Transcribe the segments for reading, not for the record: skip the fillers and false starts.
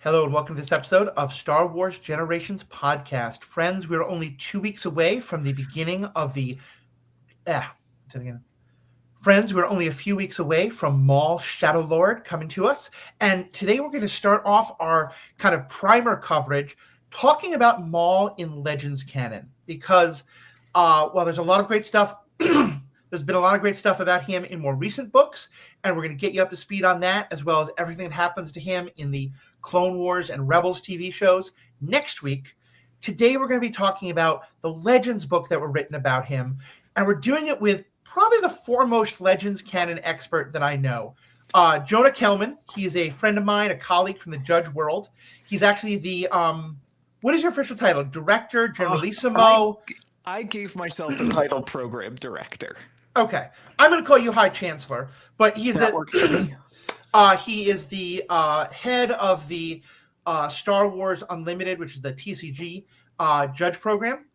Hello and welcome to this episode of Star Wars Generations podcast. Friends, we're only 2 weeks away from the beginning of the... Friends, we're only a few weeks away from Maul Shadow Lord coming to us. And today we're going to start off our kind of primer coverage talking about Maul in Legends canon. Because, while there's a lot of great stuff... There's been a lot of great stuff about him in more recent books, and we're going to get you up to speed on that, as well as everything that happens to him in the Clone Wars and Rebels TV shows next week. Today, we're going to be talking about the Legends book that were written about him, and we're doing it with probably the foremost Legends canon expert that I know. Jonah Kelman. He's a friend of mine, a colleague from the Judge world. He's actually the, what is your official title? Director, Generalissimo? I gave myself the title Program Director. Okay, I'm going to call you High Chancellor, but he's That works for me. He is the head of the Star Wars Unlimited, which is the TCG Judge program,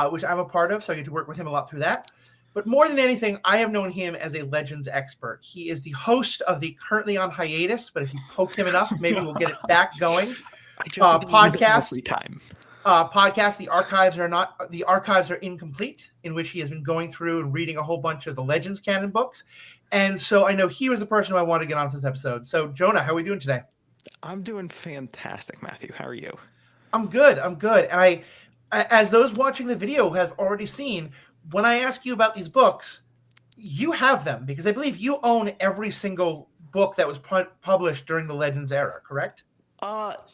which I'm a part of, so I get to work with him a lot through that. But more than anything, I have known him as a Legends expert. He is the host of the currently on hiatus, but if you poke him enough, maybe we'll get it back going. Podcast. Podcast. The archives are incomplete, in which he has been going through and reading a whole bunch of the Legends canon books. And so I know he was the person who I wanted to get on for this episode. So Jonah, how are we doing today? I'm doing fantastic, Matthew. How are you? I'm good. And as those watching the video have already seen, when I ask you about these books, you have them because I believe you own every single book that was published during the Legends era, correct?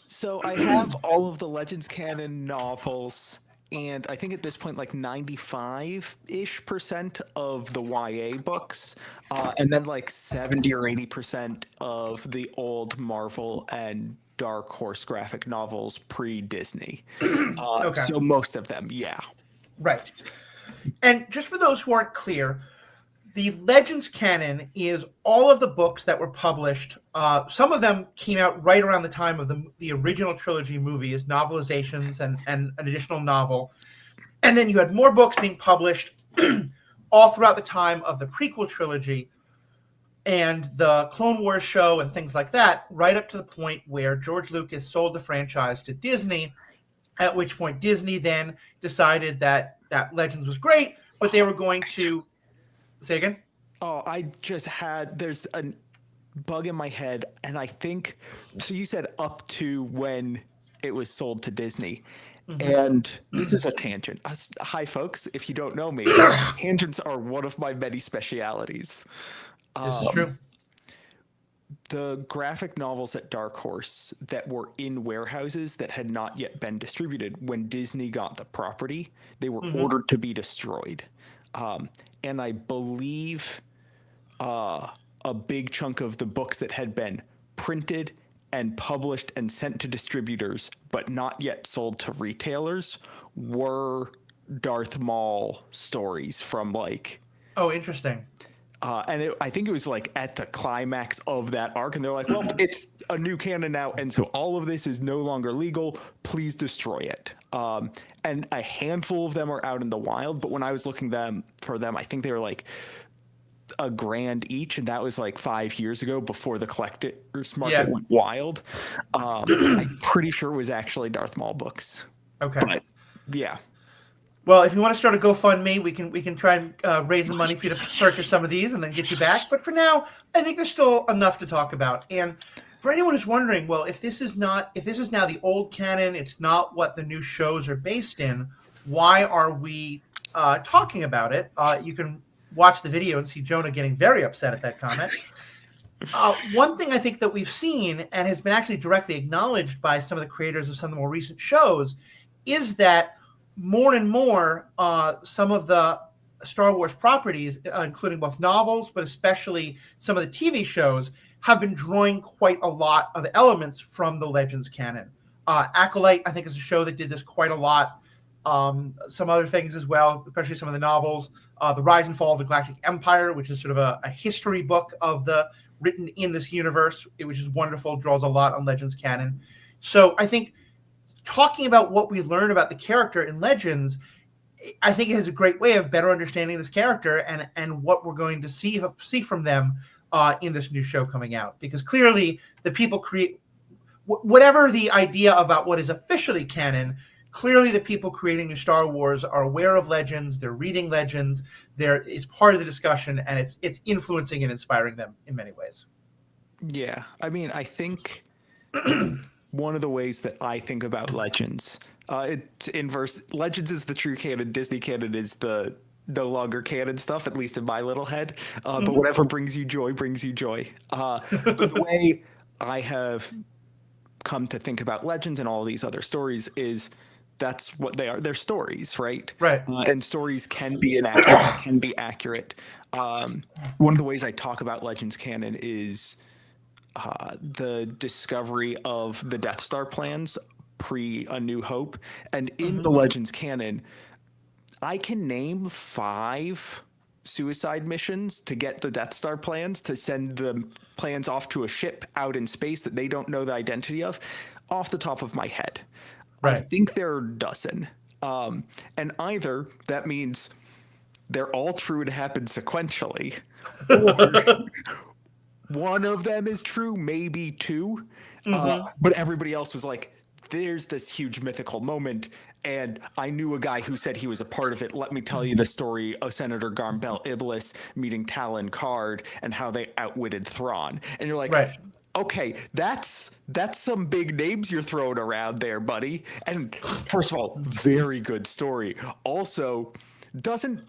So I have all of the Legends canon novels, and I think at this point, like 95-ish% of the YA books, and then like 70 or 80% of the old Marvel and Dark Horse graphic novels pre-Disney. Okay. So most of them, yeah. Right. And just for those who aren't clear, the Legends canon is all of the books that were published. Some of them came out right around the time of the original trilogy movies, novelizations, and an additional novel. And then you had more books being published all throughout the time of the prequel trilogy and the Clone Wars show and things like that, right up to the point where George Lucas sold the franchise to Disney, at which point Disney then decided that Legends was great, but they were going to... Say again? There's a bug in my head, and I think, so you said up to when it was sold to Disney, and this is a tangent. Hi, folks, if you don't know me, tangents are one of my many specialities. This is true. The graphic novels at Dark Horse that were in warehouses that had not yet been distributed, when Disney got the property, they were ordered to be destroyed. And I believe a big chunk of the books that had been printed and published and sent to distributors, but not yet sold to retailers, were Darth Maul stories from like... Oh, interesting. I think it was like at the climax of that arc, and they're like, well, it's a new canon now, and so all of this is no longer legal. Please destroy it. And a handful of them are out in the wild, but when I was looking for them, I think they were like $1,000 each, and that was like 5 years ago before the collector's market went wild. I'm pretty sure it was actually Darth Maul books. Okay. But, yeah. Well, if you want to start a GoFundMe, we can try and raise the money for you to purchase some of these and then get you back. But for now, I think there's still enough to talk about. And for anyone who's wondering, well, if this is now the old canon, it's not what the new shows are based in, why are we talking about it? You can watch the video and see Jonah getting very upset at that comment. One thing I think that we've seen and has been actually directly acknowledged by some of the creators of some of the more recent shows is that more and more, some of the Star Wars properties, including both novels, but especially some of the TV shows, have been drawing quite a lot of elements from the Legends canon. Acolyte, I think, is a show that did this quite a lot. Some other things as well, especially some of the novels. The Rise and Fall of the Galactic Empire, which is sort of a history book of written in this universe, which is wonderful, draws a lot on Legends canon. So I think talking about what we learn about the character in Legends, I think it is a great way of better understanding this character and what we're going to see from them in this new show coming out. Because clearly the people whatever the idea about what is officially canon, clearly the people creating new Star Wars are aware of legends. They're reading legends. It's part of the discussion, and it's influencing and inspiring them in many ways. Yeah, I mean, I think one of the ways that I think about legends, it's inverse. Legends is the true canon. Disney canon is the no longer canon stuff, at least in my little head. But whatever brings you joy brings you joy. But the way I have come to think about legends and all these other stories is that's what they are. They're stories, right? Right. And stories can be inaccurate, can be accurate. One of the ways I talk about legends canon is the discovery of the Death Star plans pre A New Hope. And in the Legends canon, I can name 5 suicide missions to get the Death Star plans, to send the plans off to a ship out in space that they don't know the identity of, off the top of my head. Right. I think there are a dozen. And either that means they're all true and happen sequentially, or one of them is true, maybe 2. But everybody else was like, there's this huge mythical moment, and I knew a guy who said he was a part of it. Let me tell you the story of Senator Garmbel Iblis meeting Talon Card and how they outwitted Thrawn. And you're like, okay, that's some big names you're throwing around there, buddy. And first of all, very good story. Also, doesn't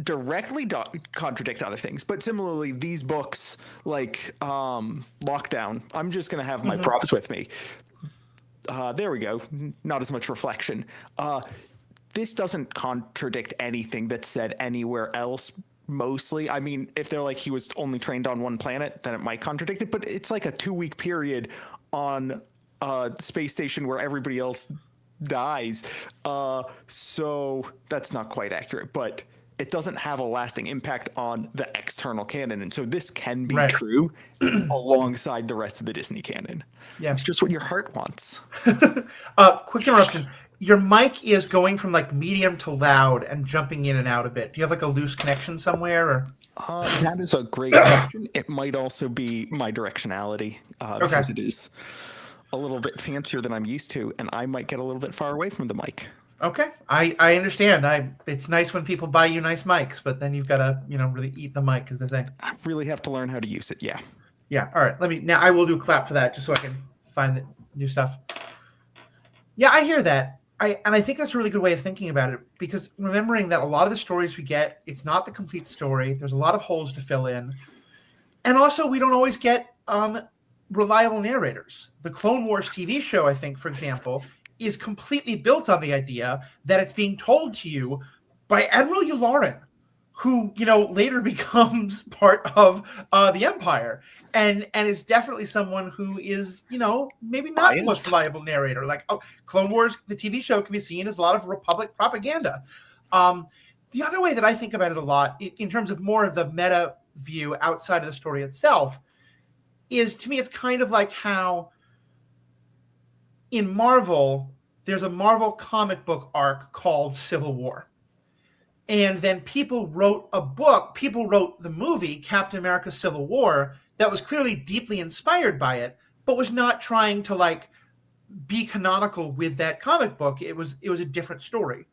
directly contradict other things, but similarly, these books like Lockdown, I'm just going to have my props with me. There we go. Not as much reflection. This doesn't contradict anything that's said anywhere else. Mostly, I mean, if they're like he was only trained on one planet, then it might contradict it. But it's like a 2-week period on a space station where everybody else dies. So that's not quite accurate, but it doesn't have a lasting impact on the external canon. And so this can be true alongside the rest of the Disney canon. Yeah. It's just what your heart wants. Quick interruption. Your mic is going from like medium to loud and jumping in and out a bit. Do you have like a loose connection somewhere? Or? That is a great question. It might also be my directionality because it is a little bit fancier than I'm used to, and I might get a little bit far away from the mic. Okay, I understand. It's nice when people buy you nice mics, but then you've got to really eat the mic, as they say. I really have to learn how to use it. Yeah. Yeah. All right. Now I will do a clap for that just so I can find the new stuff. Yeah, I hear that. I think that's a really good way of thinking about it, because remembering that a lot of the stories we get, it's not the complete story. There's a lot of holes to fill in, and also we don't always get reliable narrators. The Clone Wars TV show, I think, for example, is completely built on the idea that it's being told to you by Admiral Yularen, who later becomes part of the Empire, and is definitely someone who is maybe not the most reliable narrator. Like Clone Wars, the TV show, can be seen as a lot of Republic propaganda. The other way that I think about it a lot, in terms of more of the meta view outside of the story itself, is, to me, it's kind of like how in Marvel, there's a Marvel comic book arc called Civil War. And then people wrote the movie, Captain America Civil War, that was clearly deeply inspired by it, but was not trying to be canonical with that comic book. It was a different story.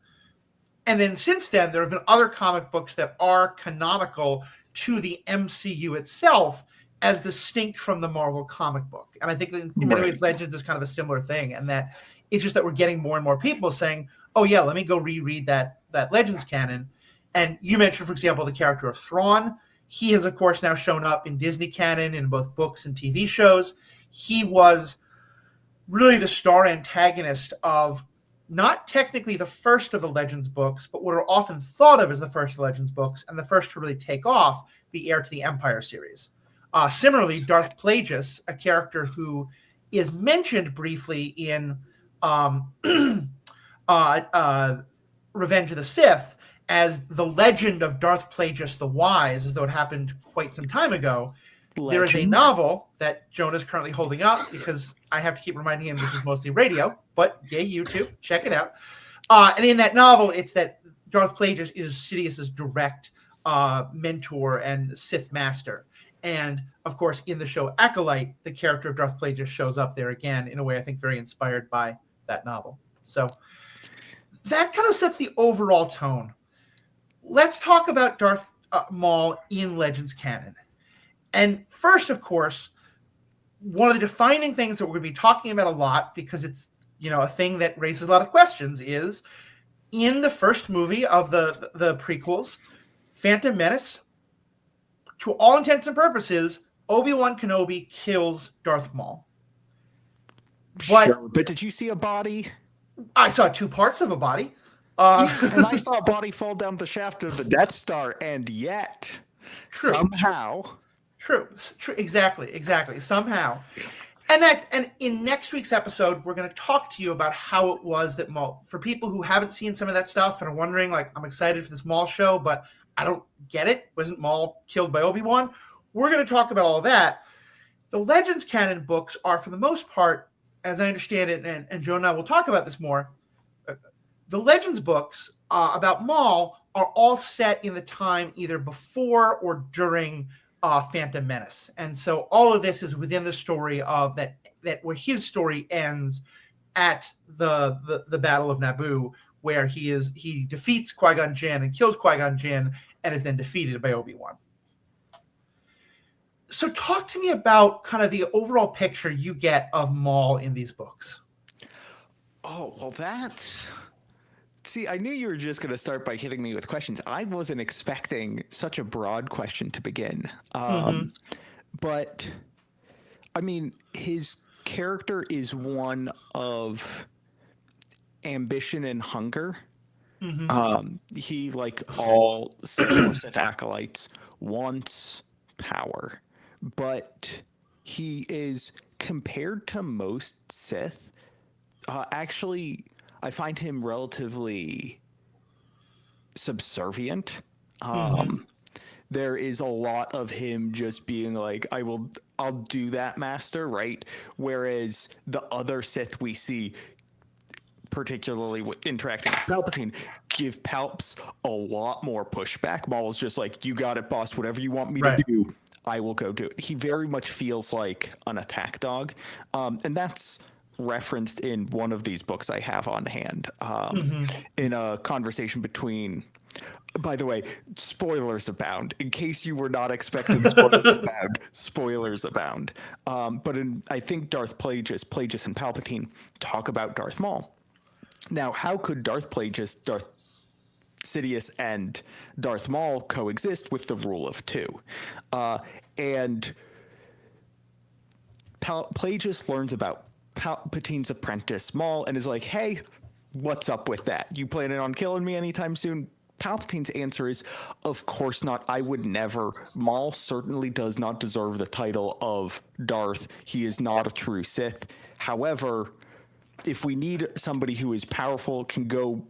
And then since then, there have been other comic books that are canonical to the MCU itself, as distinct from the Marvel comic book. And I think in many ways, Legends is kind of a similar thing, and that it's just that we're getting more and more people saying, oh yeah, let me go reread that Legends canon. And you mentioned, for example, the character of Thrawn. He has, of course, now shown up in Disney canon in both books and TV shows. He was really the star antagonist of not technically the first of the Legends books, but what are often thought of as the first of the Legends books, and the first to really take off the Heir to the Empire series. Similarly, Darth Plagueis, a character who is mentioned briefly in Revenge of the Sith as the legend of Darth Plagueis the Wise, as though it happened quite some time ago. Legend. There is a novel that Jonah is currently holding up, because I have to keep reminding him this is mostly radio, but yay, YouTube, check it out. And in that novel, it's that Darth Plagueis is Sidious's direct mentor and Sith master. And of course, in the show Acolyte, the character of Darth Plagueis shows up there again in a way I think very inspired by that novel. So that kind of sets the overall tone. Let's talk about Darth Maul in Legends canon. And first, of course, one of the defining things that we're going to be talking about a lot, because it's a thing that raises a lot of questions, is in the first movie of the prequels, Phantom Menace, to all intents and purposes, Obi-Wan Kenobi kills Darth Maul. But did you see a body? I saw 2 parts of a body. And I saw a body fall down the shaft of the Death Star, and yet somehow... True. Exactly. Somehow. And in next week's episode, we're going to talk to you about how it was that Maul, for people who haven't seen some of that stuff and are wondering, like, I'm excited for this Maul show, but I don't get it. Wasn't Maul killed by Obi-Wan? We're going to talk about all of that. The Legends canon books are, for the most part, as I understand it, and Joe and I will talk about this more, the Legends books about Maul are all set in the time either before or during Phantom Menace. And so all of this is within the story of that where his story ends at the Battle of Naboo, where he defeats Qui-Gon Jinn and kills Qui-Gon Jinn and is then defeated by Obi-Wan. So talk to me about kind of the overall picture you get of Maul in these books. Oh, well, see, I knew you were just going to start by hitting me with questions. I wasn't expecting such a broad question to begin. But, I mean, his character is one of ambition and hunger. He, like all Sith acolytes, wants power. But he is, compared to most Sith, actually... I find him relatively subservient. There is a lot of him just being like, I'll do that, master, right? Whereas the other Sith we see, particularly with interacting with Palpatine, give Palps a lot more pushback. Maul is just like, you got it, boss. Whatever you want me to do, I will go do it. He very much feels like an attack dog. And that's referenced in one of these books I have on hand, in a conversation between, by the way, spoilers abound. In case you were not expecting spoilers abound. But I think Darth Plagueis and Palpatine talk about Darth Maul. Now, how could Darth Plagueis, Darth Sidious, and Darth Maul coexist with the rule of 2? And Plagueis learns about Palpatine's apprentice Maul and is like, hey, what's up with that? You planning on killing me anytime soon? Palpatine's answer is, of course not. I would never. Maul certainly does not deserve the title of Darth. He is not a true Sith. However, if we need somebody who is powerful, can go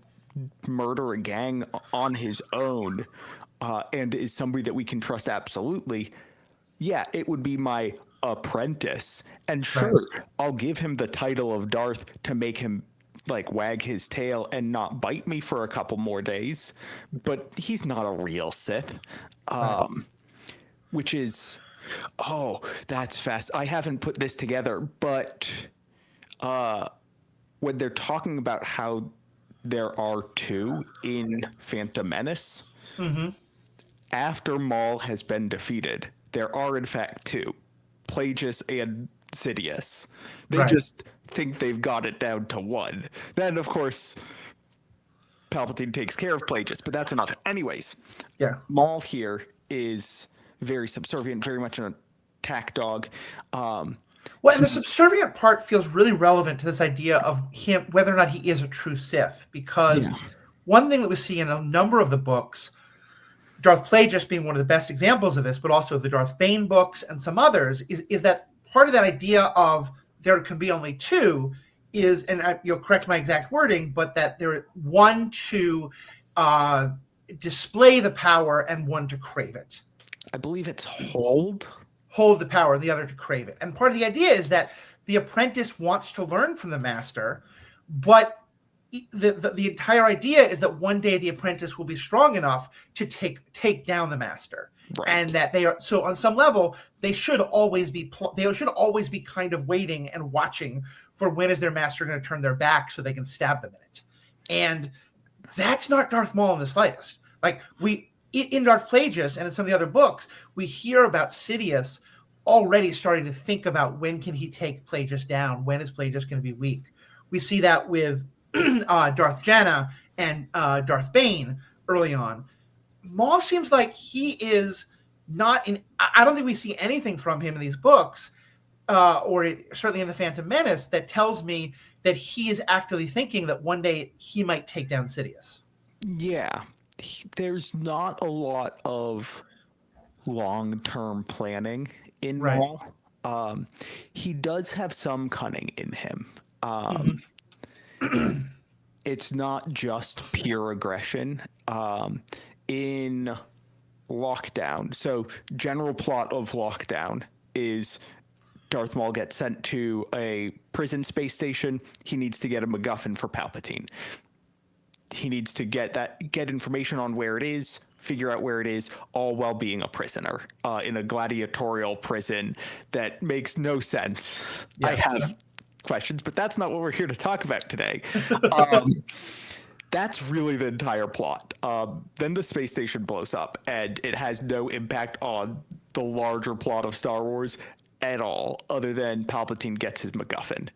murder a gang on his own, and is somebody that we can trust absolutely, yeah, it would be my apprentice. And sure, I'll give him the title of Darth to make him like wag his tail and not bite me for a couple more days, but he's not a real Sith. Which is, that's fast. I haven't put this together, but when they're talking about how there are 2 in Phantom Menace, after Maul has been defeated, there are in fact 2. Plagueis and Sidious. They just think they've got it down to 1. Then, of course, Palpatine takes care of Plagueis, but that's enough. Anyways, Maul here is very subservient, very much an attack dog. And the subservient part feels really relevant to this idea of him, whether or not he is a true Sith, because one thing that we see in a number of the books, Darth Plagueis being one of the best examples of this, but also the Darth Bane books and some others, is that part of that idea of there can be only 2 is, and you'll correct my exact wording, but that there are 1 to display the power and 1 to crave it. I believe it's hold the power, and the other to crave it. And part of the idea is that the apprentice wants to learn from the master, but the entire idea is that one day the apprentice will be strong enough to take down the master, Right. and that they are so on some level they should always be kind of waiting and watching for when is their master going to turn their back so they can stab them in it. And that's not Darth Maul in the slightest. Like in Darth Plagueis and in some of the other books, we hear about Sidious already starting to think about when can he take Plagueis down, when is Plagueis going to be weak. We see that with Darth Janna and Darth Bane early on. Maul seems like he is not in. I don't think we see anything from him in these books, certainly in the Phantom Menace, that tells me that he is actively thinking that one day he might take down Sidious. Yeah, there's not a lot of long-term planning in Maul. He does have some cunning in him. It's not just pure aggression. In Lockdown, so general plot of Lockdown is Darth Maul gets sent to a prison space station. He needs to get a MacGuffin for Palpatine. He needs to get information on where it is, figure out where it is, all while being a prisoner in a gladiatorial prison that makes no sense. Yeah. I have questions, but that's not what we're here to talk about today. That's really the entire plot. Then the space station blows up, and it has no impact on the larger plot of Star Wars at all, other than Palpatine gets his MacGuffin.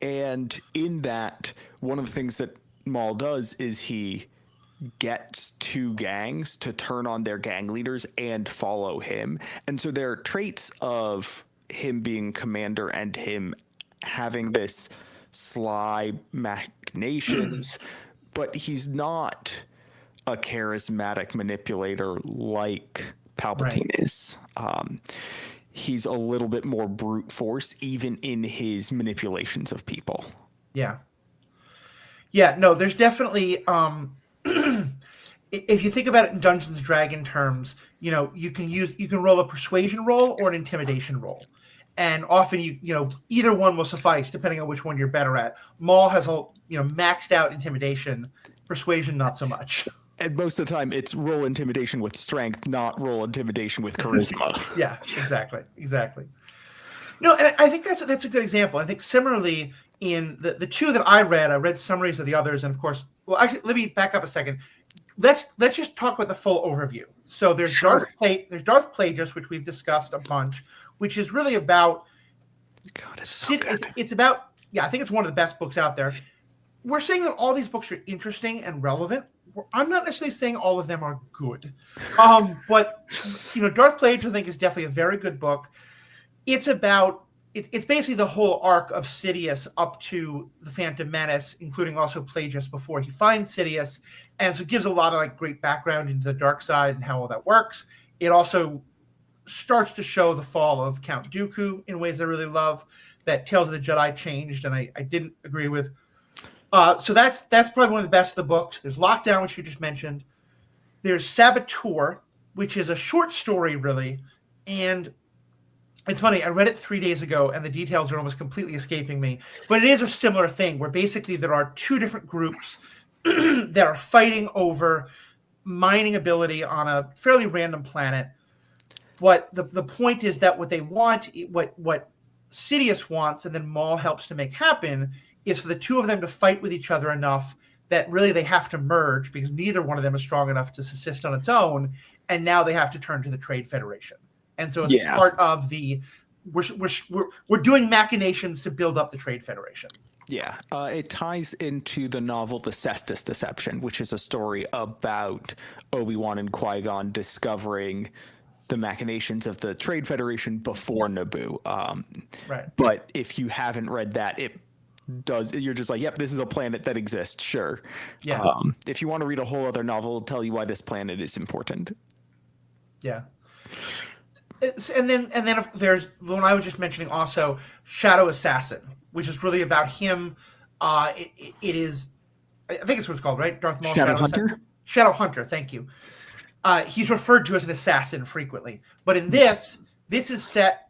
And in that, one of the things that Maul does is he gets two gangs to turn on their gang leaders and follow him. And so there are traits of him being commander and him having this sly machinations, but he's not a charismatic manipulator like Palpatine is. He's a little bit more brute force, even in his manipulations of people. Yeah. No, there's definitely if you think about it in Dungeons and Dragons terms, you can roll a persuasion roll or an intimidation roll. And often either one will suffice depending on which one you're better at. Maul has maxed out intimidation, persuasion not so much. And most of the time it's roll intimidation with strength, not roll intimidation with charisma. Yeah, exactly. No, and I think that's a good example. I think similarly in the two that I read summaries of the others, and of course, well, actually, let me back up a second. Let's just talk about the full overview. So there's Darth Plagueis, which we've discussed a bunch, which is really about. God, it's so good. It's about. Yeah, I think it's one of the best books out there. We're saying that all these books are interesting and relevant. I'm not necessarily saying all of them are good, but Darth Plagueis I think is definitely a very good book. It's about. It's basically the whole arc of Sidious up to the Phantom Menace, including also Plagueis before he finds Sidious, and so it gives a lot of great background into the dark side and how all that works. It also starts to show the fall of Count Dooku in ways I really love. That Tales of the Jedi changed, and I didn't agree with. So that's probably one of the best of the books. There's Lockdown, which you just mentioned. There's Saboteur, which is a short story, really, and it's funny, I read it 3 days ago, and the details are almost completely escaping me. But it is a similar thing, where basically there are two different groups that are fighting over mining ability on a fairly random planet. But the point is that what they want, what Sidious wants, and then Maul helps to make happen, is for the two of them to fight with each other enough that really they have to merge, because neither one of them is strong enough to subsist on its own, and now they have to turn to the Trade Federation. And so it's part of we're doing machinations to build up the Trade Federation. Yeah, it ties into the novel The Cestus Deception, which is a story about Obi-Wan and Qui-Gon discovering the machinations of the Trade Federation before Naboo. Right. But if you haven't read that, you're just like, yep, this is a planet that exists, sure. Yeah. If you want to read a whole other novel, it'll tell you why this planet is important. Yeah. And then there's the one I was just mentioning also, Shadow Assassin, which is really about him. It is, I think it's what it's called, right? Darth Maul. Shadow Hunter? Shadow Hunter, thank you. He's referred to as an assassin frequently. But in this is set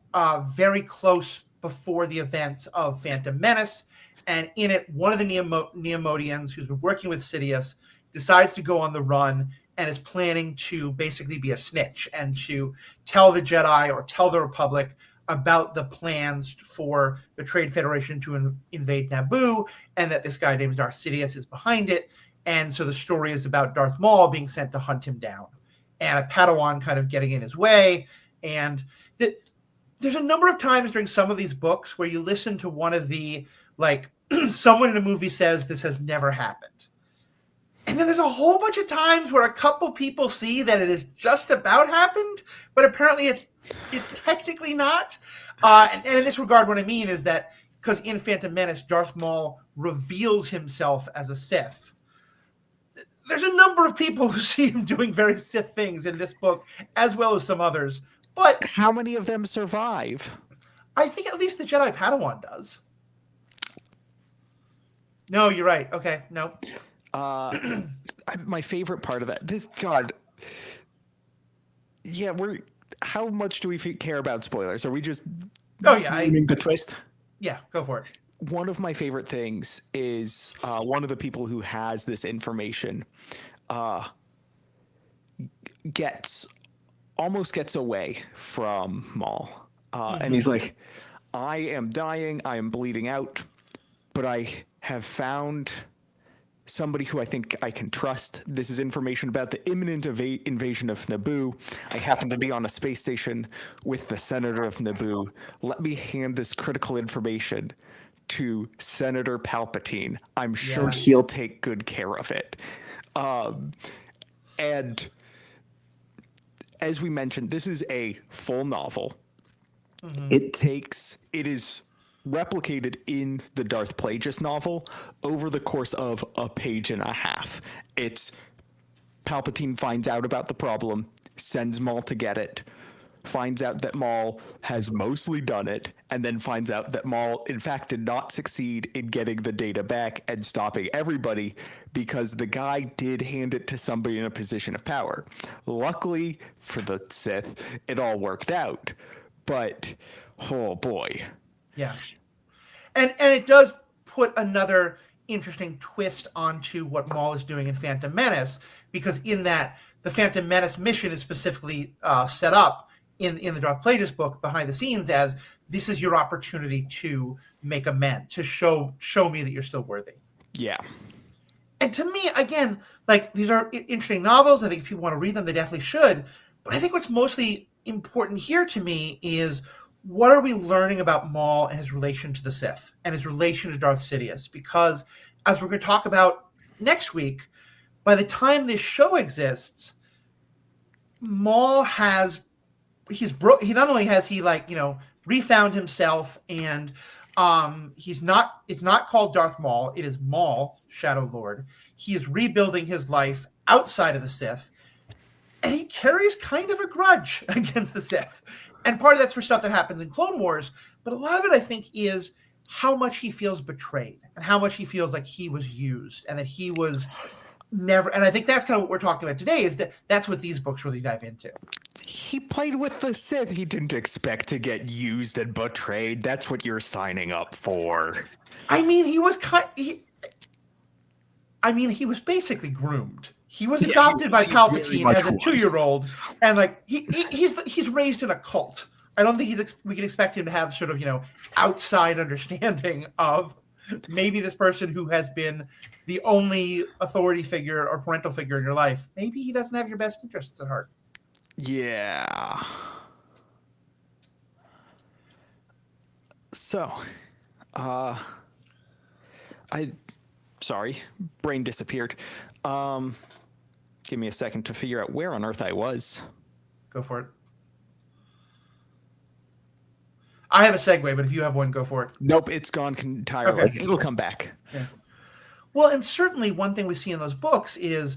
very close before the events of Phantom Menace. And in it, one of the Neomodians who's been working with Sidious decides to go on the run and is planning to basically be a snitch and to tell the Jedi or tell the Republic about the plans for the Trade Federation to invade Naboo, and that this guy named Darth Sidious is behind it. And so the story is about Darth Maul being sent to hunt him down, and a Padawan kind of getting in his way. And there's a number of times during some of these books where you listen to one of the, like, someone in a movie says this has never happened. And then there's a whole bunch of times where a couple people see that it is just about happened, but apparently it's technically not. And in this regard, what I mean is that because in Phantom Menace, Darth Maul reveals himself as a Sith. There's a number of people who see him doing very Sith things in this book, as well as some others. But how many of them survive? I think at least the Jedi Padawan does. No, you're right. Okay, no. My favorite part of that, God. Yeah, how much do we care about spoilers? Are we just the twist? Yeah, go for it. One of my favorite things is one of the people who has this information gets away from Maul. And he's like, I am dying, I am bleeding out, but I have found somebody who I think I can trust. This is information about the imminent invasion of Naboo. I happen to be on a space station with the Senator of Naboo. Let me hand this critical information to Senator Palpatine. I'm sure he'll take good care of it. And as we mentioned, this is a full novel. Mm-hmm. It is replicated in the Darth Plagueis novel over the course of a page and a half. It's Palpatine finds out about the problem, sends Maul to get it, finds out that Maul has mostly done it, and then finds out that Maul, in fact, did not succeed in getting the data back and stopping everybody because the guy did hand it to somebody in a position of power. Luckily for the Sith, it all worked out. But, oh boy. Yeah. And it does put another interesting twist onto what Maul is doing in Phantom Menace, because in that, the Phantom Menace mission is specifically set up in the Darth Plagueis book behind the scenes as this is your opportunity to make amends, to show me that you're still worthy. Yeah. And to me, again, like, these are interesting novels. I think if people want to read them, they definitely should. But I think what's mostly important here to me is, what are we learning about Maul and his relation to the Sith and his relation to Darth Sidious? Because as we're going to talk about next week, by the time this show exists, Maul he not only has refound himself, and it's not called Darth Maul, it is Maul, Shadow Lord. He is rebuilding his life outside of the Sith, and he carries kind of a grudge against the Sith. And part of that's for stuff that happens in Clone Wars, but a lot of it, I think, is how much he feels betrayed and how much he feels like he was used and that he was never. And I think that's kind of what we're talking about today, is that's what these books really dive into. He played with the Sith. He didn't expect to get used and betrayed. That's what you're signing up for. I mean, he was basically groomed. He was adopted by Palpatine as a 2-year-old, and he's raised in a cult. I don't think we can expect him to have sort of outside understanding of maybe this person who has been the only authority figure or parental figure in your life. Maybe he doesn't have your best interests at heart. Yeah. So, sorry, brain disappeared. Give me a second to figure out where on earth I was. Go for it. I have a segue, but if you have one, go for it. Nope, it's gone entirely. Okay. It'll come back. Yeah. Well, and certainly one thing we see in those books is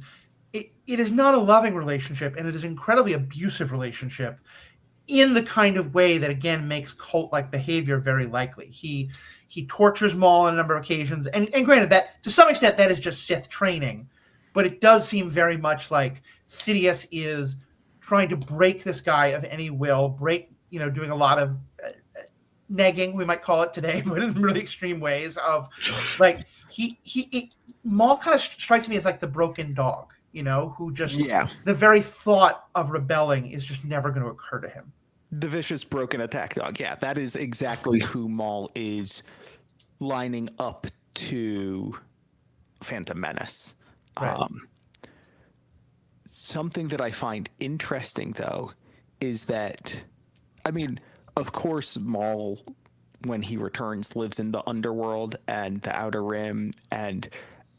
it is not a loving relationship, and it is an incredibly abusive relationship in the kind of way that, again, makes cult-like behavior very likely. He tortures Maul on a number of occasions, and granted, that to some extent that is just Sith training, but it does seem very much like Sidious is trying to break this guy of any will, doing a lot of negging, we might call it today, but in really extreme ways of like Maul kind of strikes me as like the broken dog, who just the very thought of rebelling is just never going to occur to him. The vicious broken attack dog. Yeah, that is exactly who Maul is lining up to Phantom Menace. Right. Something that I find interesting, though, is that, I mean, of course, Maul, when he returns, lives in the underworld and the Outer Rim and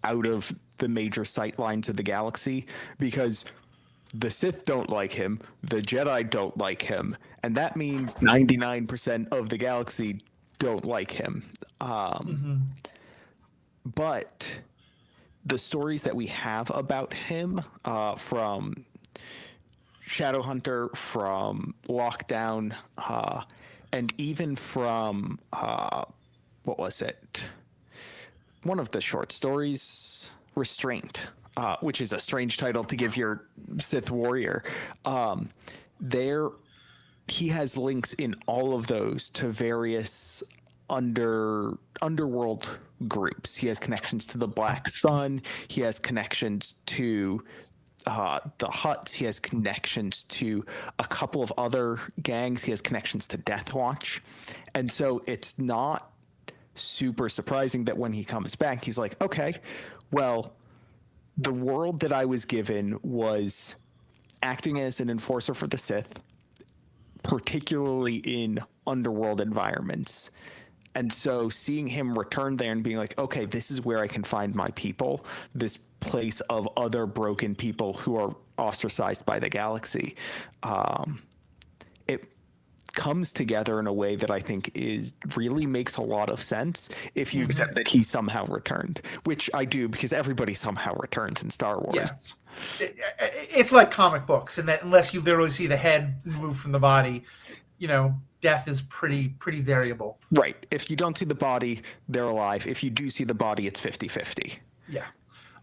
out of the major sight lines of the galaxy, because the Sith don't like him, the Jedi don't like him, and that means 99% of the galaxy don't like him. But the stories that we have about him from Shadowhunter, from Lockdown, and even from, what was it? One of the short stories, Restraint, which is a strange title to give your Sith warrior. He has links in all of those to various underworld groups. He has connections to the Black Sun. He has connections to the Hutts. He has connections to a couple of other gangs. He has connections to Death Watch. And so it's not super surprising that when he comes back, he's like, okay, well, the world that I was given was acting as an enforcer for the Sith, particularly in underworld environments. And so seeing him return there and being like, okay, this is where I can find my people, this place of other broken people who are ostracized by the galaxy, it comes together in a way that I think really makes a lot of sense if you accept that he somehow returned, which I do, because everybody somehow returns in Star Wars. Yeah. It's like comic books, and that unless you literally see the head move from the body, death is pretty variable. Right. If you don't see the body, they're alive. If you do see the body, it's 50-50. Yeah.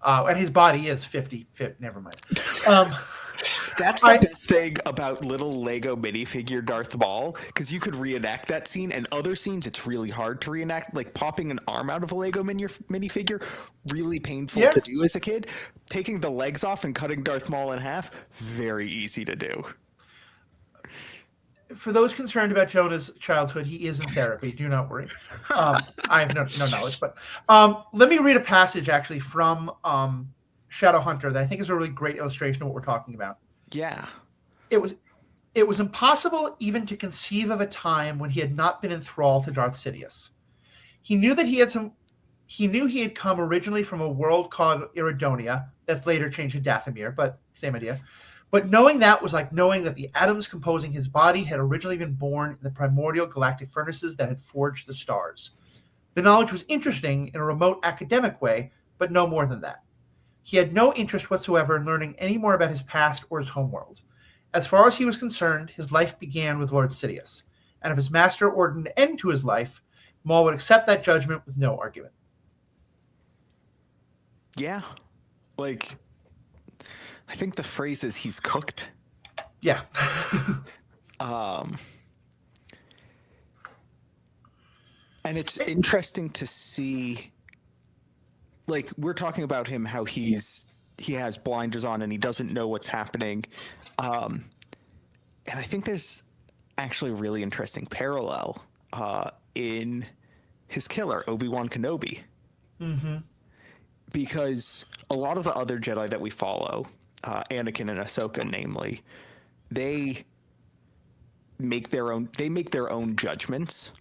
And his body is 50-50. Never mind. That's the best thing about little Lego minifigure Darth Maul, because you could reenact that scene, and other scenes it's really hard to reenact, like popping an arm out of a Lego minifigure, really painful to do as a kid. Taking the legs off and cutting Darth Maul in half, very easy to do. For those concerned about Jonah's childhood, he is in therapy. Do not worry. I have no knowledge, but let me read a passage actually from Shadowhunter that I think is a really great illustration of what we're talking about. Yeah. It was impossible even to conceive of a time when he had not been enthralled to Darth Sidious. He knew he had come originally from a world called Iridonia, that's later changed to Dathomir, but same idea. But knowing that was like knowing that the atoms composing his body had originally been born in the primordial galactic furnaces that had forged the stars. The knowledge was interesting in a remote academic way, but no more than that. He had no interest whatsoever in learning any more about his past or his homeworld. As far as he was concerned, his life began with Lord Sidious, and if his master ordered an end to his life, Maul would accept that judgment with no argument. Yeah. I think the phrase is he's cooked. Yeah. And it's interesting to see, we're talking about him, how he has blinders on and he doesn't know what's happening. And I think there's actually a really interesting parallel in his killer, Obi-Wan Kenobi. Mm-hmm. Because a lot of the other Jedi that we follow, Anakin and Ahsoka namely, they make their own judgments.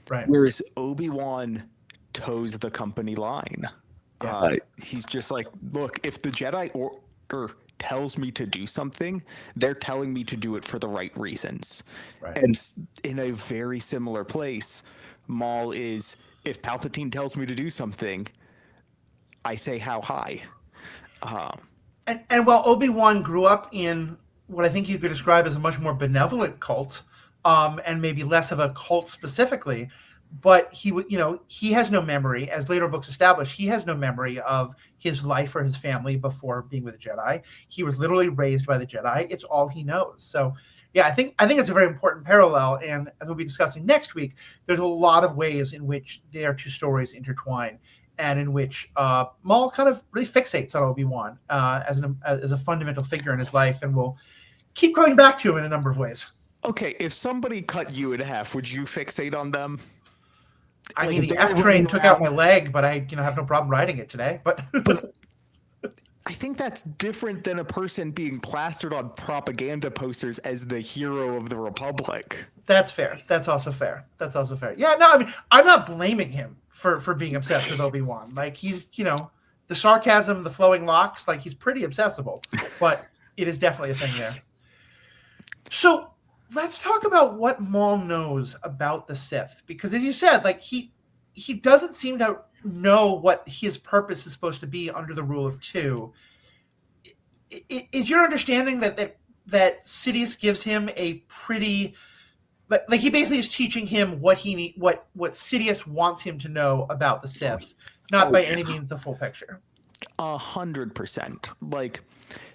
Right. Whereas Obi-Wan toes the company line. Yeah. He's just like, look, if the Jedi Order tells me to do something, they're telling me to do it for the right reasons. Right. And in a very similar place, Maul is, if Palpatine tells me to do something, I say how high. And while Obi-Wan grew up in what I think you could describe as a much more benevolent cult, and maybe less of a cult specifically, but he has no memory, as later books establish, he has no memory of his life or his family before being with the Jedi. He was literally raised by the Jedi. It's all he knows. So Yeah, I think it's a very important parallel, and as we'll be discussing next week, there's a lot of ways in which their two stories intertwine, and in which Maul kind of really fixates on Obi-Wan as a fundamental figure in his life, and will keep going back to him in a number of ways. Okay, if somebody cut you in half, would you fixate on them? I Like, mean, if the they were F train running took out around- my leg, but I have no problem riding it today. But I think that's different than a person being plastered on propaganda posters as the hero of the Republic. that's fair. That's also fair. That's also fair. Yeah, no, I mean, I'm not blaming him for being obsessed with Obi-Wan. Like, he's, the sarcasm, the flowing locks, like, he's pretty obsessible. But it is definitely a thing there. So let's talk about what Maul knows about the Sith, because as you said, like, he doesn't seem to know what his purpose is supposed to be under the rule of two. Is your understanding that Sidious gives him a pretty, like, he basically is teaching him what Sidious wants him to know about the Sith, not by any means the full picture. 100%. Like,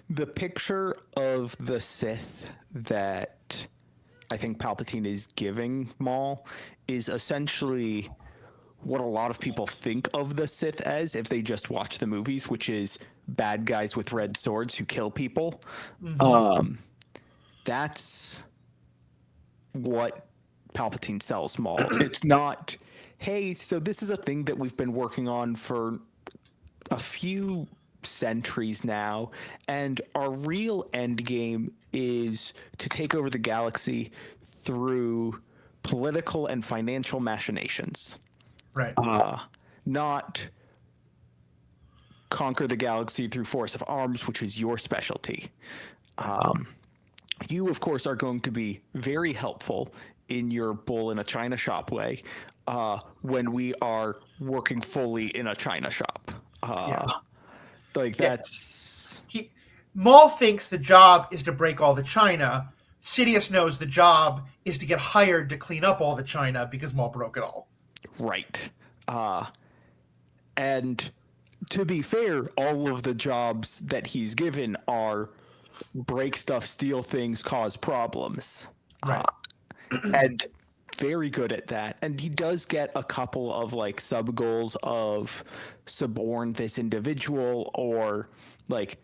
the picture of the Sith that I think Palpatine is giving Maul is essentially what a lot of people think of the Sith as if they just watch the movies, which is bad guys with red swords who kill people. That's what Palpatine sells Maul. It's not, hey, so this is a thing that we've been working on for a few centuries now, and our real end game is to take over the galaxy through political and financial machinations. Right. Not conquer the galaxy through force of arms, which is your specialty. You, of course, are going to be very helpful in your bull in a china shop way when we are working fully in a china shop. Like, that's... Maul thinks the job is to break all the china. Sidious knows the job is to get hired to clean up all the china because Maul broke it all. Right. And to be fair, all of the jobs that he's given are break stuff, steal things, cause problems. Right. And very good at that. And he does get a couple of like sub goals of suborn this individual or like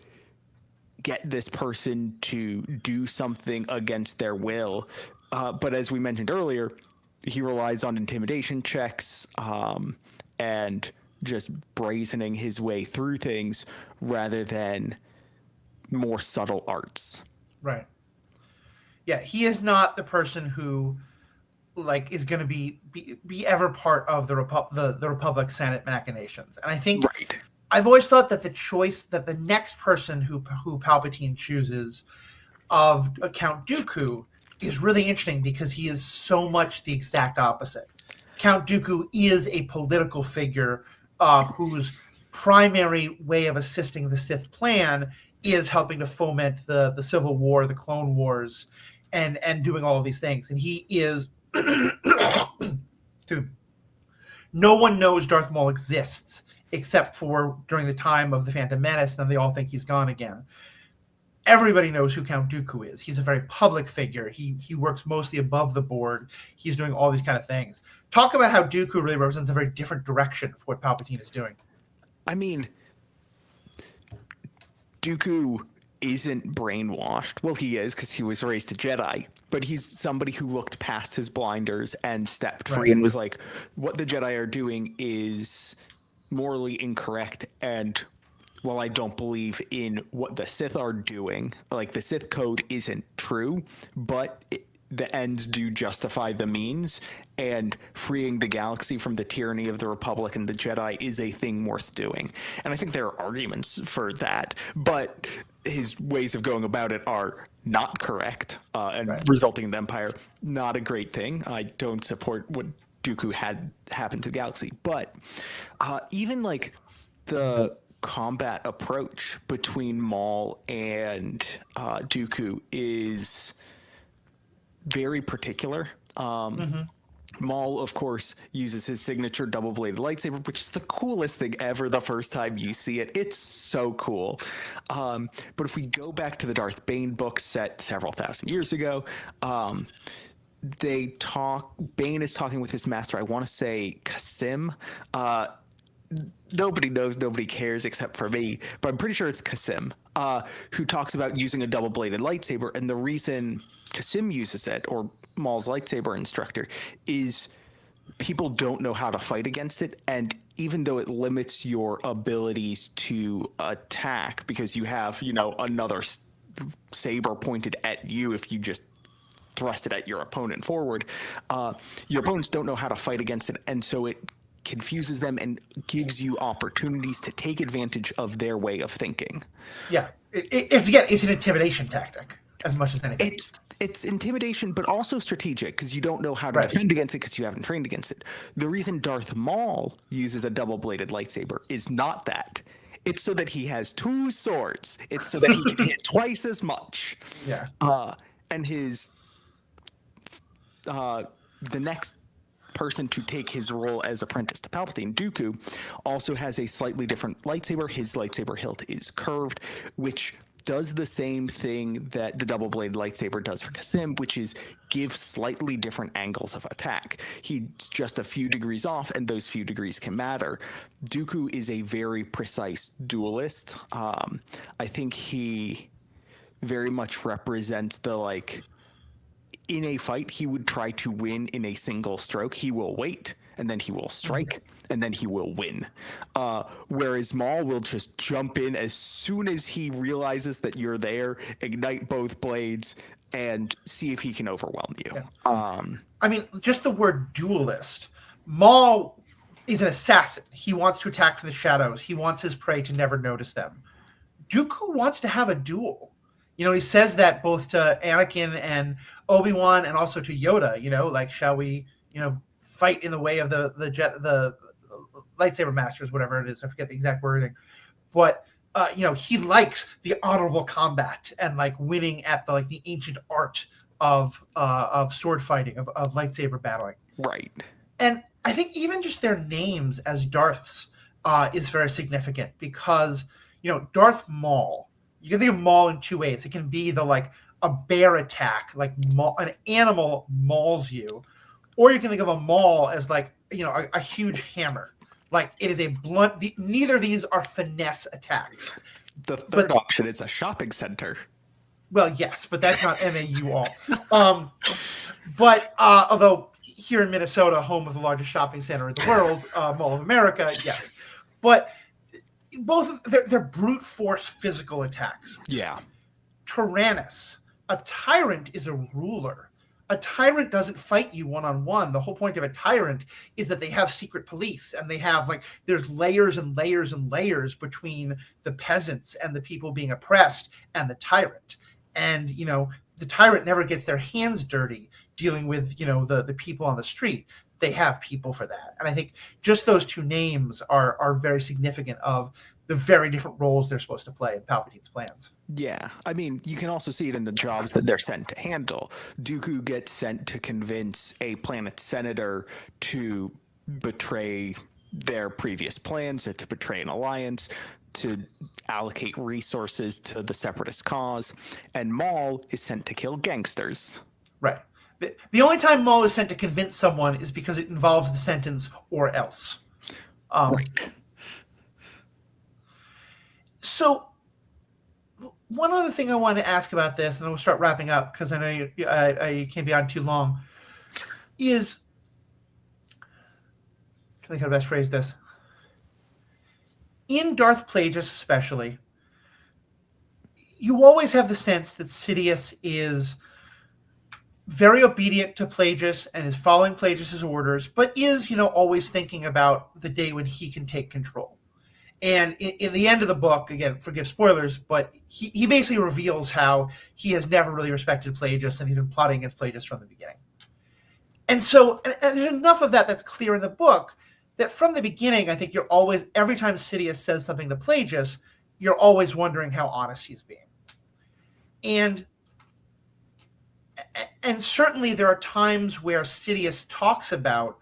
get this person to do something against their will. But as we mentioned earlier, he relies on intimidation checks and just brazening his way through things rather than more subtle arts. Right. Yeah, he is not the person who like is going to be ever part of the Republic Senate machinations. And I think Right. I've always thought that the choice that the next person who Palpatine chooses of Count Dooku is really interesting because he is so much the exact opposite. Count Dooku is a political figure whose primary way of assisting the Sith plan is helping to foment the Civil War, the Clone Wars, and doing all of these things. And he is... Dude, no one knows Darth Maul exists except for during the time of the Phantom Menace, and they all think he's gone again. Everybody knows who Count Dooku is. He's a very public figure. He works mostly above the board. He's doing all these kind of things. Talk about how Dooku really represents a very different direction for what Palpatine is doing. I mean, Dooku isn't brainwashed. Well, he is because he was raised a Jedi, but he's somebody who looked past his blinders and stepped free and was like, what the Jedi are doing is morally incorrect. And while I don't believe in what the Sith are doing, like the Sith code isn't true, but the ends do justify the means, and freeing the galaxy from the tyranny of the Republic and the Jedi is a thing worth doing. And I think there are arguments for that, but his ways of going about it are not correct and resulting in the Empire. Not a great thing. I don't support what Dooku had happen to the galaxy. But even like the combat approach between Maul and Dooku is very particular. Maul, of course, uses his signature double-bladed lightsaber, which is the coolest thing ever the first time you see it. It's so cool. But if we go back to the Darth Bane book set several thousand years ago, Bane is talking with his master, I want to say Kasim. Nobody knows, nobody cares except for me, but I'm pretty sure it's Kasim, who talks about using a double-bladed lightsaber, and the reason Kasim uses it, or Maul's lightsaber instructor, is people don't know how to fight against it, and even though it limits your abilities to attack, because you have, another saber pointed at you if you just thrust it at your opponent forward, your opponents don't know how to fight against it, and so it confuses them and gives you opportunities to take advantage of their way of thinking. Yeah, it's an intimidation tactic as much as anything. It's intimidation, but also strategic, because you don't know how to defend against it because you haven't trained against it. The reason Darth Maul uses a double-bladed lightsaber is not that. It's so that he has two swords. It's so that he can hit twice as much. Yeah. And the next person to take his role as apprentice to Palpatine, Dooku, also has a slightly different lightsaber. His lightsaber hilt is curved, which does the same thing that the double-bladed lightsaber does for Kasim, which is give slightly different angles of attack. He's just a few degrees off, and those few degrees can matter. Dooku is a very precise duelist. I think he very much represents the, in a fight, he would try to win in a single stroke. He will wait, and then he will strike, and then he will win. Whereas Maul will just jump in as soon as he realizes that you're there, ignite both blades, and see if he can overwhelm you. Yeah. Just the word duelist. Maul is an assassin. He wants to attack from the shadows. He wants his prey to never notice them. Dooku wants to have a duel. He says that both to Anakin and Obi-Wan, and also to Yoda. Shall we, fight in the way of the lightsaber masters, whatever it is. I forget the exact wording, but he likes the honorable combat and winning at the ancient art of sword fighting, of lightsaber battling. Right. And I think even just their names as Darths is very significant, because Darth Maul. You can think of Maul in two ways. It can be a bear attack, an animal mauls you, or you can think of a maul as a huge hammer. It is a blunt. Neither of these are finesse attacks. The third option is a shopping center. Well, yes, but that's not MAU all. But although here in Minnesota, home of the largest shopping center in the world, Mall of America, yes, but. Both they're brute force physical attacks. Yeah. Tyrannus, a tyrant, is a ruler. A tyrant doesn't fight you one-on-one. The whole point of a tyrant is that they have secret police, and they have there's layers and layers and layers between the peasants and the people being oppressed and the tyrant. And the tyrant never gets their hands dirty dealing with the people on the street. They have people for that. And I think just those two names are very significant of the very different roles they're supposed to play in Palpatine's plans. Yeah. You can also see it in the jobs that they're sent to handle. Dooku gets sent to convince a planet senator to betray their previous plans, to betray an alliance, to allocate resources to the separatist cause. And Maul is sent to kill gangsters. Right. The only time Maul is sent to convince someone is because it involves the sentence "or else." Right. So, one other thing I want to ask about this, and then we'll start wrapping up because I know you can't be on too long, is I think how to best phrase this. In Darth Plagueis especially, you always have the sense that Sidious is very obedient to Plagueis and is following Plagueis' orders, but is, always thinking about the day when he can take control. And in the end of the book, again, forgive spoilers, but he basically reveals how he has never really respected Plagueis, and he's been plotting against Plagueis from the beginning. And so, and there's enough of that that's clear in the book that from the beginning, I think you're always, every time Sidious says something to Plagueis, you're always wondering how honest he's being. And and certainly there are times where Sidious talks about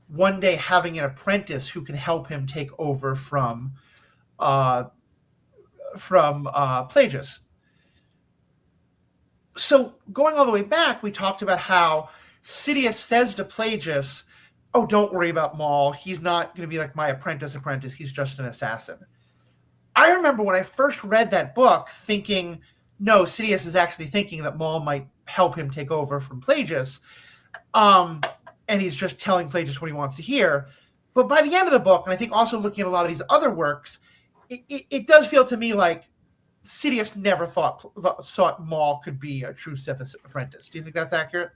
one day having an apprentice who can help him take over uh, from Plagueis. So going all the way back, we talked about how Sidious says to Plagueis, "Oh, don't worry about Maul. He's not going to be like my apprentice. He's just an assassin." I remember when I first read that book thinking, no, Sidious is actually thinking that Maul might help him take over from Plagueis. And he's just telling Plagueis what he wants to hear. But by the end of the book, and I think also looking at a lot of these other works, it does feel to me like Sidious never thought Maul could be a true Sith apprentice. Do you think that's accurate?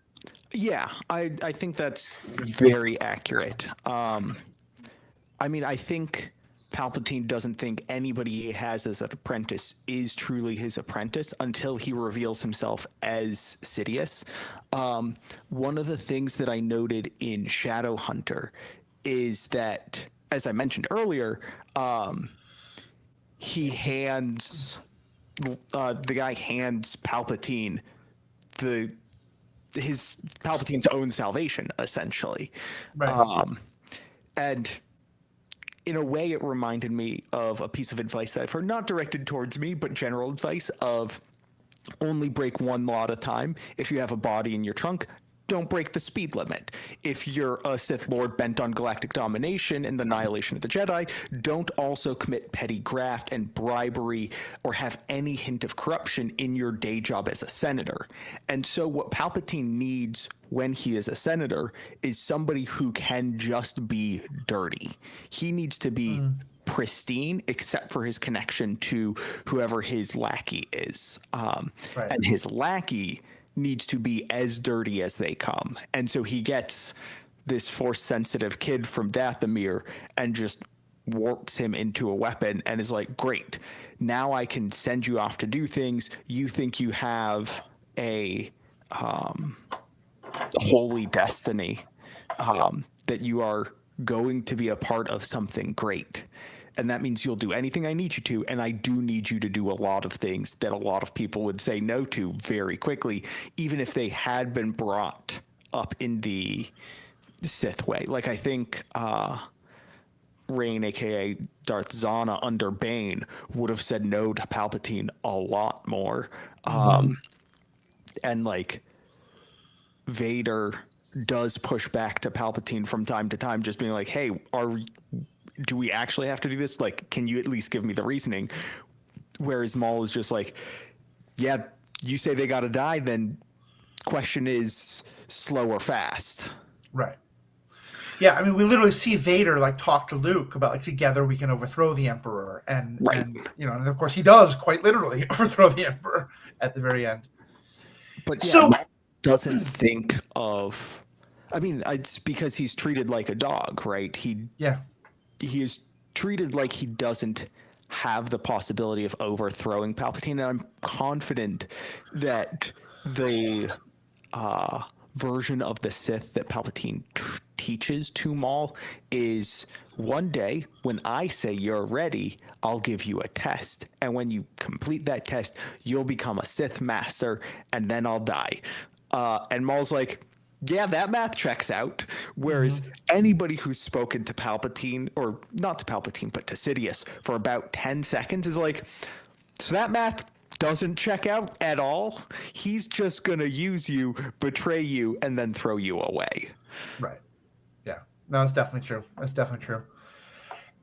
Yeah, I think that's very accurate. I mean, I think Palpatine doesn't think anybody he has as an apprentice is truly his apprentice until he reveals himself as Sidious. One of the things that I noted in Shadowhunter is that, as I mentioned earlier, the guy hands Palpatine Palpatine's own salvation, essentially. Right. And in a way, it reminded me of a piece of advice that I've heard, not directed towards me, but general advice of only break one law at a time. If you have a body in your trunk, don't break the speed limit. If you're a Sith Lord bent on galactic domination and the annihilation of the Jedi, don't also commit petty graft and bribery or have any hint of corruption in your day job as a senator. And so what Palpatine needs when he is a senator is somebody who can just be dirty. He needs to be pristine, except for his connection to whoever his lackey is. Right. And his lackey needs to be as dirty as they come. And so he gets this force-sensitive kid from Dathomir and just warps him into a weapon and is like, great, now I can send you off to do things. You think you have a holy destiny, that you are going to be a part of something great. And that means you'll do anything I need you to, and I do need you to do a lot of things that a lot of people would say no to very quickly, even if they had been brought up in the Sith way. Like, I think Reign, aka Darth Zana, under Bane, would have said no to Palpatine a lot more. And, like, Vader does push back to Palpatine from time to time, just being like, hey, do we actually have to do this? Like, can you at least give me the reasoning? Whereas Maul is just like, yeah, you say they gotta die, then question is slow or fast. Right. Yeah, I mean, we literally see Vader like talk to Luke about like, together we can overthrow the Emperor, and and of course he does quite literally overthrow the Emperor at the very end. But yeah, so Maul doesn't think of. I mean, it's because he's treated like a dog, right? He is treated like he doesn't have the possibility of overthrowing Palpatine, and I'm confident that the version of the Sith that Palpatine teaches to Maul is, one day when I say you're ready, I'll give you a test, and when you complete that test, you'll become a Sith master, and then I'll die. And Maul's like, yeah, that math checks out. Whereas anybody who's spoken to Palpatine, or not to Palpatine, but to Sidious for about 10 seconds is like, so that math doesn't check out at all. He's just going to use you, betray you, and then throw you away. Right. Yeah. No, that's definitely true. That's definitely true.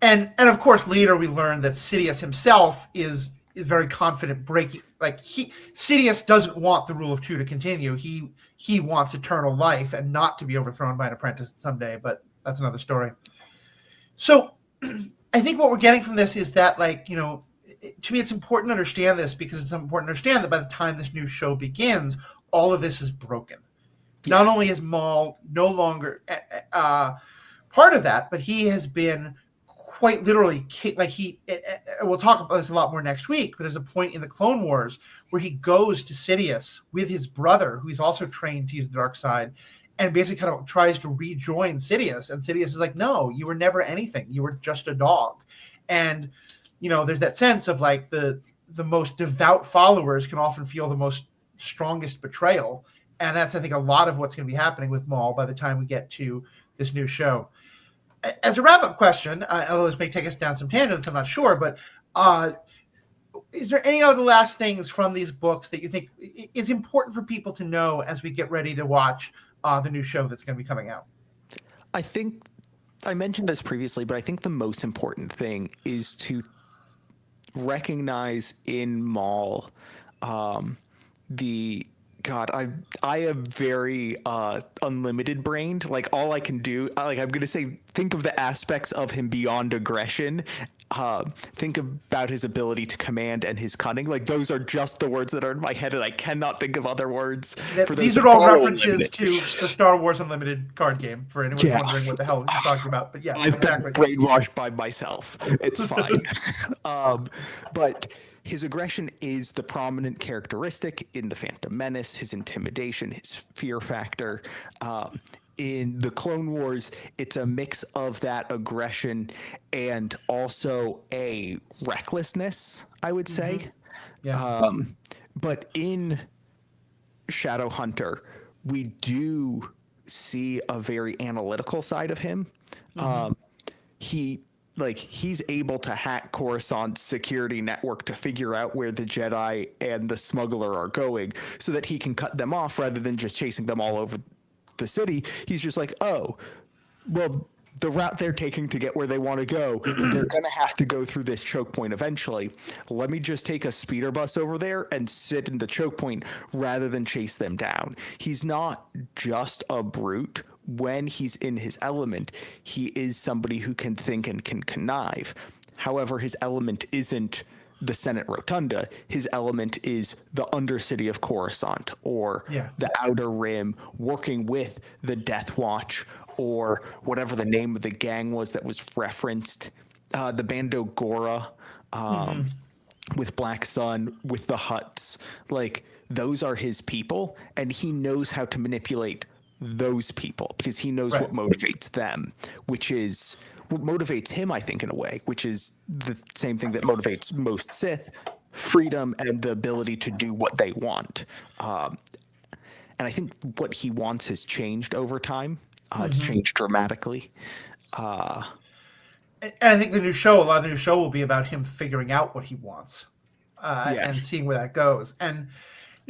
And of course, later we learn that Sidious himself is very confident breaking. Like, Sidious doesn't want the rule of two to continue. He wants eternal life and not to be overthrown by an apprentice someday, but that's another story. So I think what we're getting from this is that, like, to me, it's important to understand this, because it's important to understand that by the time this new show begins, all of this is broken. Yeah. Not only is Maul no longer part of that, but he has been quite literally, we'll talk about this a lot more next week, but there's a point in the Clone Wars where he goes to Sidious with his brother, who he's also trained to use the dark side, and basically kind of tries to rejoin Sidious. And Sidious is like, no, you were never anything. You were just a dog. And, there's that sense of like the most devout followers can often feel the most strongest betrayal. And that's, I think, a lot of what's going to be happening with Maul by the time we get to this new show. As a wrap-up question, although this may take us down some tangents, I'm not sure, but is there any other last things from these books that you think is important for people to know as we get ready to watch the new show that's going to be coming out? I think I mentioned this previously, but I think the most important thing is to recognize in Maul the God, I am very unlimited brained. Like all I can do, like I'm gonna say, think of the aspects of him beyond aggression. Think about his ability to command and his cunning. Like those are just the words that are in my head, and I cannot think of other words. These are all references to the Star Wars Unlimited card game. For anyone wondering what the hell he's talking about, but yes, I've exactly. been brainwashed by myself. It's fine. But his aggression is the prominent characteristic in the Phantom Menace. His intimidation, his fear factor. In the Clone Wars, it's a mix of that aggression and also a recklessness, I would say. Yeah. But in Shadowhunter, we do see a very analytical side of him. He's able to hack Coruscant's security network to figure out where the Jedi and the smuggler are going so that he can cut them off rather than just chasing them all over the city. He's just like, oh, well, the route they're taking to get where they want to go, they're going to have to go through this choke point eventually. Let me just take a speeder bus over there and sit in the choke point rather than chase them down. He's not just a brute. When he's in his element, he is somebody who can think and can connive. However, his element isn't the Senate Rotunda. His element is the Undercity of Coruscant or the Outer Rim, working with the Death Watch or whatever the name of the gang was that was referenced, the Bando Gora, with Black Sun, with the Hutts. Like, those are his people, and he knows how to manipulate those people because he knows what motivates them, which is what motivates him, I think, in a way, which is the same thing that motivates most Sith: freedom and the ability to do what they want. And I think what he wants has changed over time. It's changed dramatically. And I think a lot of the new show will be about him figuring out what he wants and seeing where that goes. And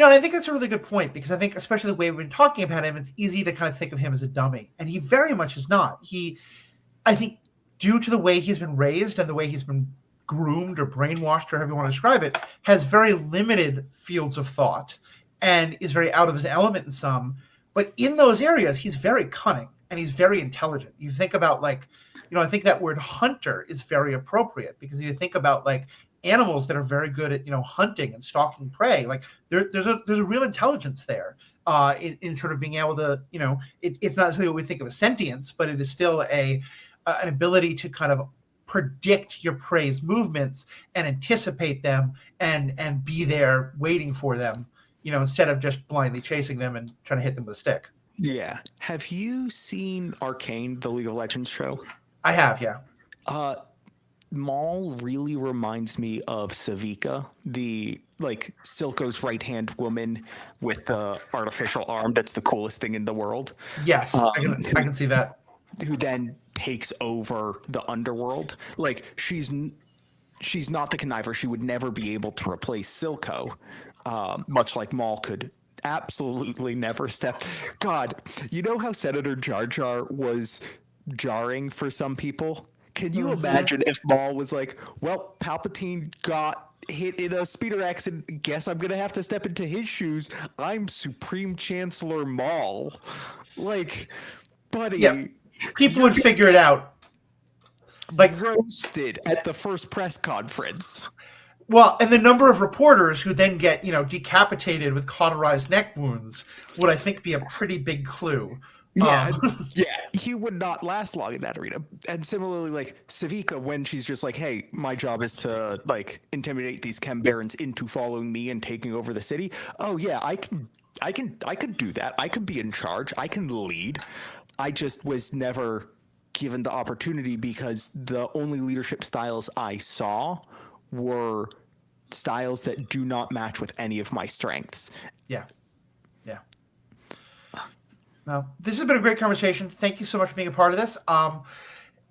I think that's a really good point, because I think, especially the way we've been talking about him, it's easy to kind of think of him as a dummy. And he very much is not. I think, due to the way he's been raised and the way he's been groomed or brainwashed, or however you want to describe it, has very limited fields of thought and is very out of his element in some. But in those areas, he's very cunning and he's very intelligent. You think about, I think that word hunter is very appropriate, because if you think about animals that are very good at hunting and stalking prey, there's a real intelligence there in sort of being able to it's not necessarily what we think of as sentience, but it is still an ability to kind of predict your prey's movements and anticipate them and be there waiting for them, instead of just blindly chasing them and trying to hit them with a stick. Yeah. Have you seen Arcane, the League of Legends show? I have, yeah. Maul really reminds me of Savika, the Silco's right-hand woman with the artificial arm that's the coolest thing in the world. Yes, I can see that. Who then takes over the underworld. She's not the conniver. She would never be able to replace Silco, much like Maul could absolutely never step. God, you know how Senator Jar Jar was jarring for some people? Can you imagine if Maul was like, well, Palpatine got hit in a speeder accident. Guess I'm going to have to step into his shoes. I'm Supreme Chancellor Maul. Buddy. Yeah. People would figure it out. Roasted at the first press conference. Well, and the number of reporters who then get, decapitated with cauterized neck wounds would, I think, be a pretty big clue. Yeah, he would not last long in that arena. And similarly, Savika, when she's just like, hey, my job is to intimidate these Chem Barons into following me and taking over the city. Oh yeah, I could do that. I could be in charge. I can lead. I just was never given the opportunity because the only leadership styles I saw were styles that do not match with any of my strengths. Yeah. This has been a great conversation. Thank you so much for being a part of this.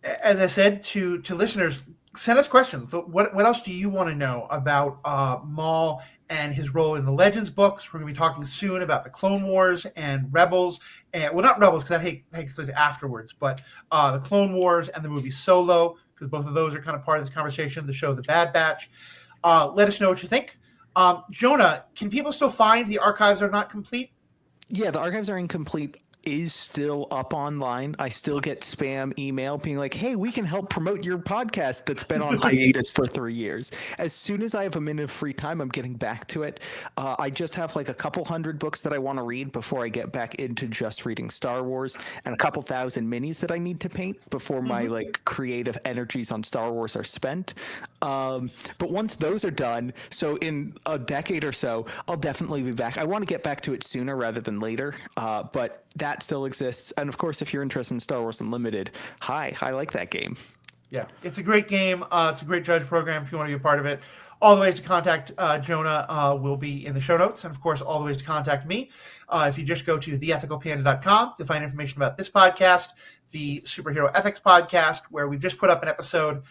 As I said to listeners, send us questions. What else do you want to know about Maul and his role in the Legends books? We're going to be talking soon about the Clone Wars and Rebels, and well, not Rebels because that takes place afterwards, but the Clone Wars and the movie Solo, because both of those are kind of part of this conversation. The show The Bad Batch. Let us know what you think. Jonah, can people still find the archives are not complete? Yeah, the archives are incomplete is still up online. I still get spam email being like, hey, we can help promote your podcast that's been on hiatus for 3 years. As soon as I have a minute of free time, I'm getting back to it. I just have like a couple hundred books that I want to read before I get back into just reading Star Wars, and a couple thousand minis that I need to paint before my like creative energies on Star Wars are spent. But once those are done, so in a decade or so, I'll definitely be back. I want to get back to it sooner rather than later, but that still exists. And of course, if you're interested in Star Wars Unlimited, hi, I like that game. Yeah, it's a great game. It's a great judge program if you want to be a part of it. All the ways to contact Jonah will be in the show notes. And of course, all the ways to contact me. If you just go to theethicalpanda.com, you'll find information about this podcast, the Superhero Ethics podcast, where we've just put up an episode.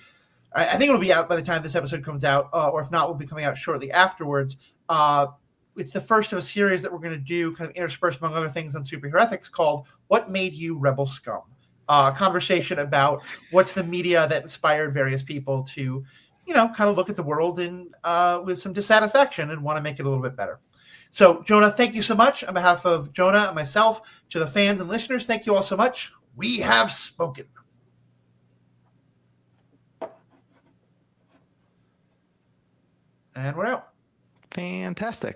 I think it'll be out by the time this episode comes out, or if not, will be coming out shortly afterwards. It's the first of a series that we're going to do, kind of interspersed among other things on superhero ethics, called What Made You Rebel Scum? Conversation about what's the media that inspired various people to, kind of look at the world in with some dissatisfaction and want to make it a little bit better. So, Jonah, thank you so much. On behalf of Jonah and myself, to the fans and listeners, thank you all so much. We have spoken. And we're out. Fantastic.